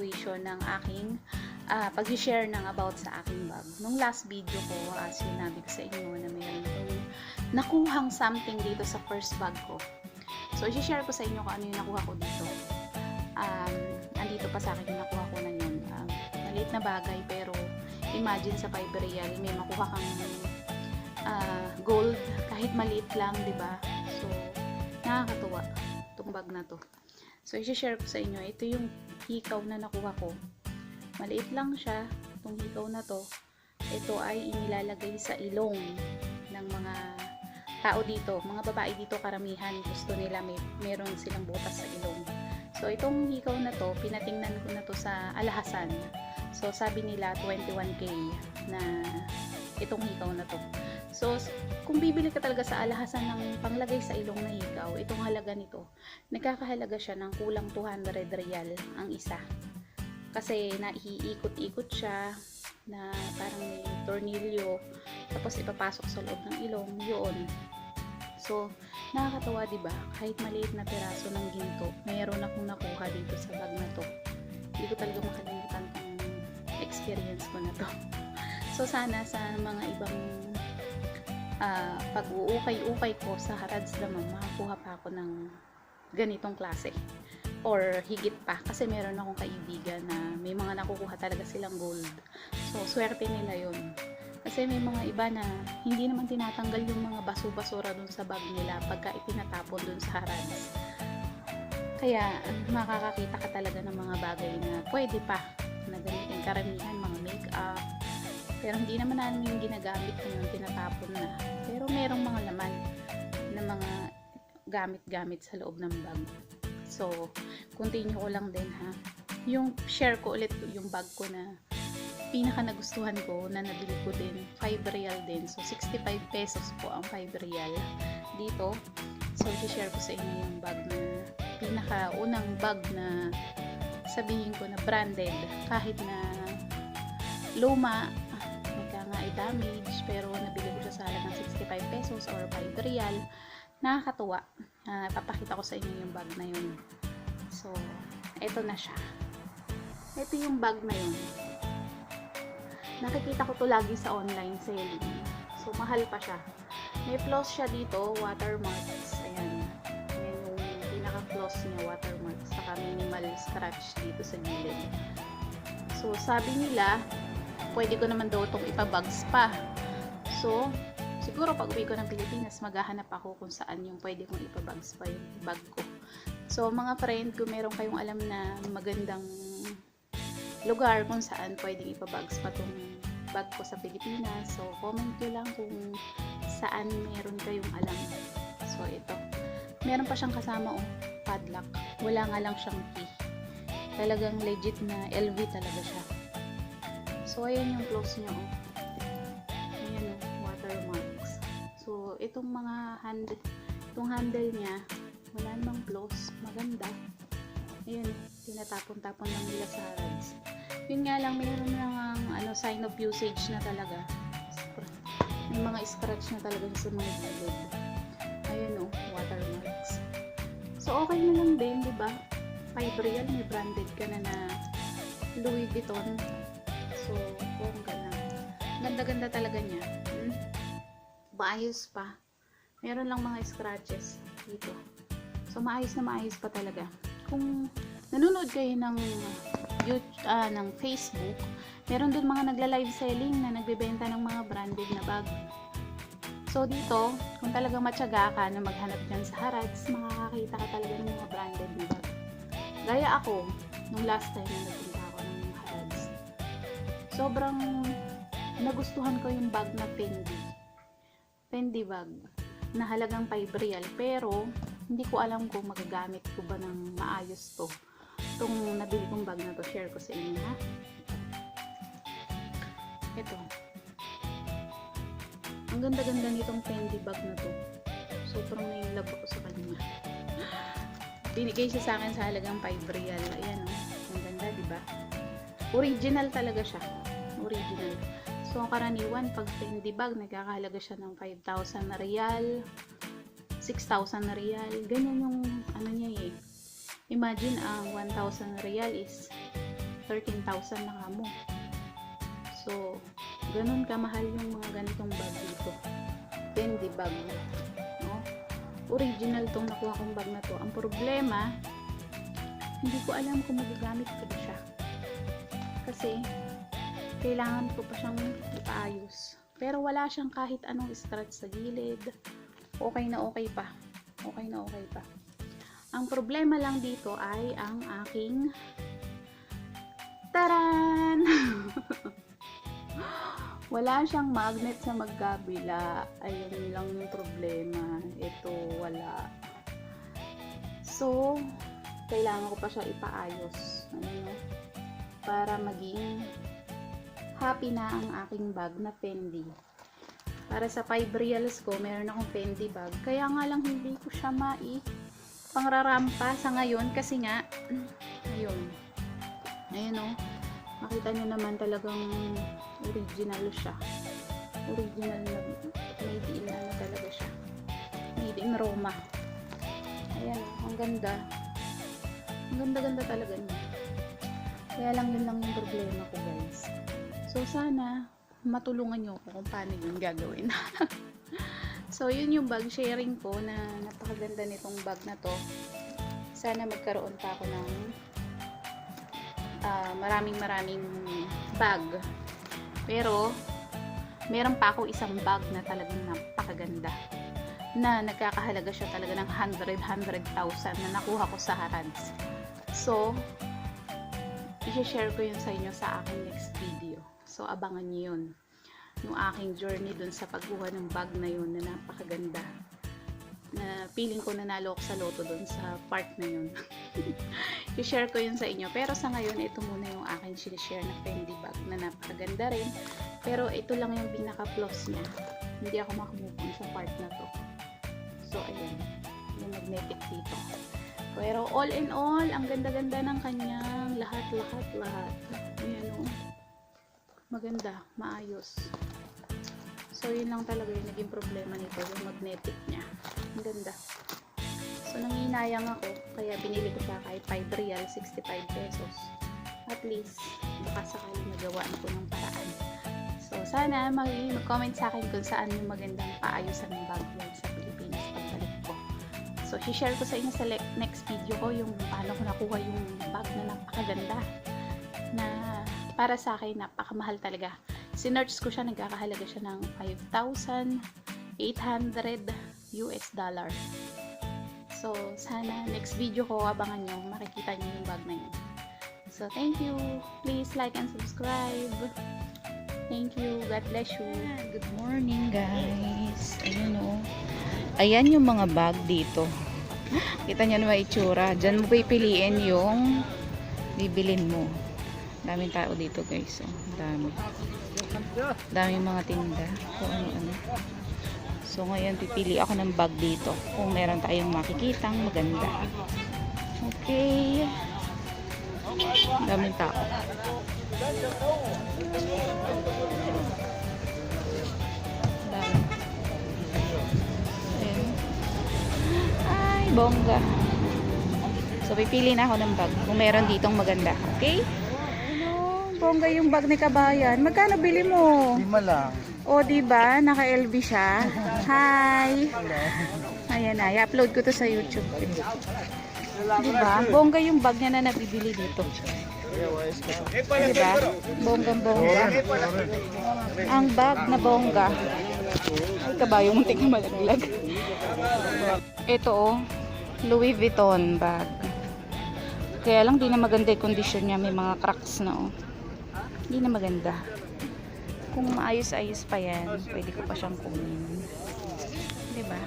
continuation ng aking pag-share ng about sa aking bag. Nung last video ko, sinabi ko sa inyo na mayroon akong nakuhang something dito sa first bag ko. So, i-share ko sa inyo kung ano yung nakuha ko dito. Andito pa sa akin yung nakuha ko na yun. Maliit na bagay, pero imagine sa 5 real, may makuha kang gold, kahit maliit lang, di ba? So, nakakatuwa itong bag na to. So, i-share ko sa inyo. Ito yung hikaw na nakuha ko. Maliit lang siya, itong hikaw na to. Ito ay inilalagay sa ilong ng mga tao dito. Mga babae dito karamihan, gusto nila meron silang butas sa ilong. So, itong hikaw na to, pinatingnan ko na to sa alhasan. So, sabi nila 21K na itong hikaw na to. So, kung bibili ka talaga sa alhasan ng panglagay sa ilong na hikaw, itong halaga nito, nagkakahalaga siya ng kulang 200 real ang isa. Kasi naiikot-ikot siya na parang may tornilyo, tapos ipapasok sa loob ng ilong, yun. So, nakakatawa, diba? Kahit maliit na piraso ng ginto, mayroon akong nakuha dito sa bag na to. Hindi ko talaga makalimutan kung experience ko na to. So, sana sa mga ibang pag-uukay-ukay ko sa Harrods naman, makakuha pa ako ng ganitong klase. Or higit pa, kasi meron akong kaibigan na may mga nakukuha talaga silang gold. So, swerte nila yun. Kasi may mga iba na hindi naman tinatanggal yung mga baso-basura dun sa bag nila pagka itinatapon dun sa Harrods. Kaya, makakakita ka talaga ng mga bagay na pwede pa na gamitin. Karamihan, mga make-up. Pero hindi naman namin yung ginagamit yung tinatapon na. Pero merong mga laman na mga gamit-gamit sa loob ng bag. So, continue ko lang din ha. Yung share ko ulit yung bag ko na pinaka nagustuhan ko na nabili ko din, 5 real din. So, 65 pesos po ang 5 real dito. So, i-share ko sa inyo yung bag na pinaka unang bag na sabihin ko na branded. Kahit na luma, may damage, pero nabili ko siya sa halagang 65 pesos or 5 real. Nakakatuwa. Papakita ko sa inyo yung bag na yun. So, eto na siya. Ito yung bag na yun. Nakikita ko to lagi sa online selling. So, mahal pa siya. May floss siya dito, watermarks. Ayan. Ayan yung pinaka-floss niya, watermarks. Saka minimal scratch dito sa gilid. So, sabi nila, pwede ko naman daw itong ipabags pa. So, siguro pag uwi ko ng Pilipinas, maghahanap ako kung saan yung pwede kong ipabags pa yung bag ko. So, mga friend, kung meron kayong alam na magandang lugar kung saan pwedeng ipabags pa itong bag ko sa Pilipinas, so comment nyo lang kung saan meron kayong alam. So, ito. Meron pa siyang kasama, padlock. Wala nga lang siyang key. Talagang legit na LV talaga siya. So, ayan yung close niya, Ayan, watermarks. So, itong mga itong handle niya, wala namang close. Maganda. Ayan, tinatapon-tapon lang nila sa Harrods. Yun nga lang, mayroon lang sign of usage na talaga. May mga scratch na talaga sa mga gilid. Ayan, watermarks. So, okay na lang din, di ba? 5 real, may branded ka na Louis Vuitton. So, bongga na. Ganda-ganda talaga niya. Maayos pa. Meron lang mga scratches dito. So, maayos na maayos pa talaga. Kung nanonood kayo ng Facebook, meron dun mga nagla-live selling na nagbebenta ng mga branded na bag. So, dito, kung talagang matyaga ka na maghanap dyan sa Harrods, makakakita ka talaga ng mga branded na bag. Gaya ako, nung last time na nagpunta ako ng Harrods, sobrang nagustuhan ko yung bag na Fendi bag na halagang 5 real, pero hindi ko alam kung magagamit ko ba ng maayos to. Itong nabili kong bag na to, share ko sa inyo ha. Ito. Ang ganda-ganda nitong Fendi bag na to. Sobrang nai-love ako sa kanya. Binigay siya sa akin sa halagang 5 real. Ayan ang ganda, diba? Original talaga siya. Original. So, ang karaniwan, pag Fendi bag, nagkakahalaga siya ng 5,000 na real, 6,000 na real. Ganyan yung, niya eh. Imagine, ang 1,000 real is 13,000 na kamo. So, ganun kamahal yung mga ganitong bag dito. Fendi bag. No? Original tong nakuha kong bag na to. Ang problema, hindi ko alam kung magagamit ko ba siya. Kasi, kailangan ko pa siyang ipaayos. Pero wala siyang kahit anong scratch sa gilid. Okay na okay pa. Okay na okay pa. Ang problema lang dito ay ang aking taran! Wala siyang magnet sa magkabila. Ayun lang yung problema. Ito, wala. So, kailangan ko pa siya ipaayos. Ano, para maging happy na ang aking bag na Fendi. Para sa 5 reals ko, meron akong Fendi bag. Kaya nga lang hindi ko siya pangrarampa sa ngayon kasi nga, ayun. Ayun o. Makita nyo naman talagang original siya. Original na made in ano talaga siya. Made in Roma. Ayan o. Ang ganda. Ang ganda-ganda talaga niya. Kaya lang yun lang yung problema ko guys. So sana matulungan nyo ko kung paano yun gagawin. So yun yung bag sharing ko na napakaganda nitong bag na to. Sana magkaroon pa ako ng maraming bag. Pero meron pa ako isang bag na talagang napakaganda. Na nagkakahalaga siya talaga ng 100,000 na nakuha ko sa Harrods. So i-share ko yun sa inyo sa aking next video. So abangan niyo yun. Yung aking journey dun sa pagkuha ng bag na yun na napakaganda. Na feeling ko nanalo ako sa loto dun sa part na yun. I-share ko yun sa inyo. Pero sa ngayon, ito muna yung aking sinishare na Fendi bag na napakaganda rin. Pero ito lang yung pinaka-plus niya. Hindi ako makamupon sa part na to. So, ayan. Yung magnetic dito. Pero all in all, ang ganda-ganda ng kanyang lahat. Ayan o. Maganda, maayos. So, yun lang talaga yung naging problema nito, yung magnetic niya. Ang ganda. So, nanginayang ako, kaya binili ko siya kahit 5 real, 65 pesos. At least, baka sakali nagawaan ko ng paraan. So, sana mag-comment sa akin kung saan yung magandang paayusan ng bag yan sa Pilipinas pagbalik ko. So, share ko sa inyo sa next video ko yung paano ko nakuha yung bag na napakaganda. Na para sa akin, napakamahal talaga. Sinearch ko siya, nagkakahalaga siya ng $5,800 US dollar. So, sana next video ko, abangan nyo, makikita nyo yung bag na yun. So, thank you. Please like and subscribe. Thank you. God bless you. Good morning guys. Ayan o. Ayan yung mga bag dito. Kita nyo naman itsura. Diyan mo pipiliin yung bibilin mo. Daming tao dito guys. Oh. Daming mga tinda. Kung ano-ano. So ngayon pipili ako ng bag dito. Kung meron tayong makikitang maganda. Okay. Daming tao. Dami. Ayan. Ay, bongga. So pipili na ako ng bag. Kung meron ditong maganda. Okay? Bongga yung bag ni Kabayan. Magkano bili mo? 5 lang. O, diba? Naka-LV siya. Hi! Ayan na. I-upload ko to sa YouTube. Diba? Bongga yung bag niya na nabibili dito. Diba? Bonggang-bongga. Ang bag na bongga. Ay, Kabayan, muntik na malaglag. Ito, oh. Louis Vuitton bag. Kaya lang, di na maganda yung condition niya. May mga cracks na, oh. Hindi na maganda. Kung maayos-ayos pa yan, pwede ko pa siyang kunin. Diba?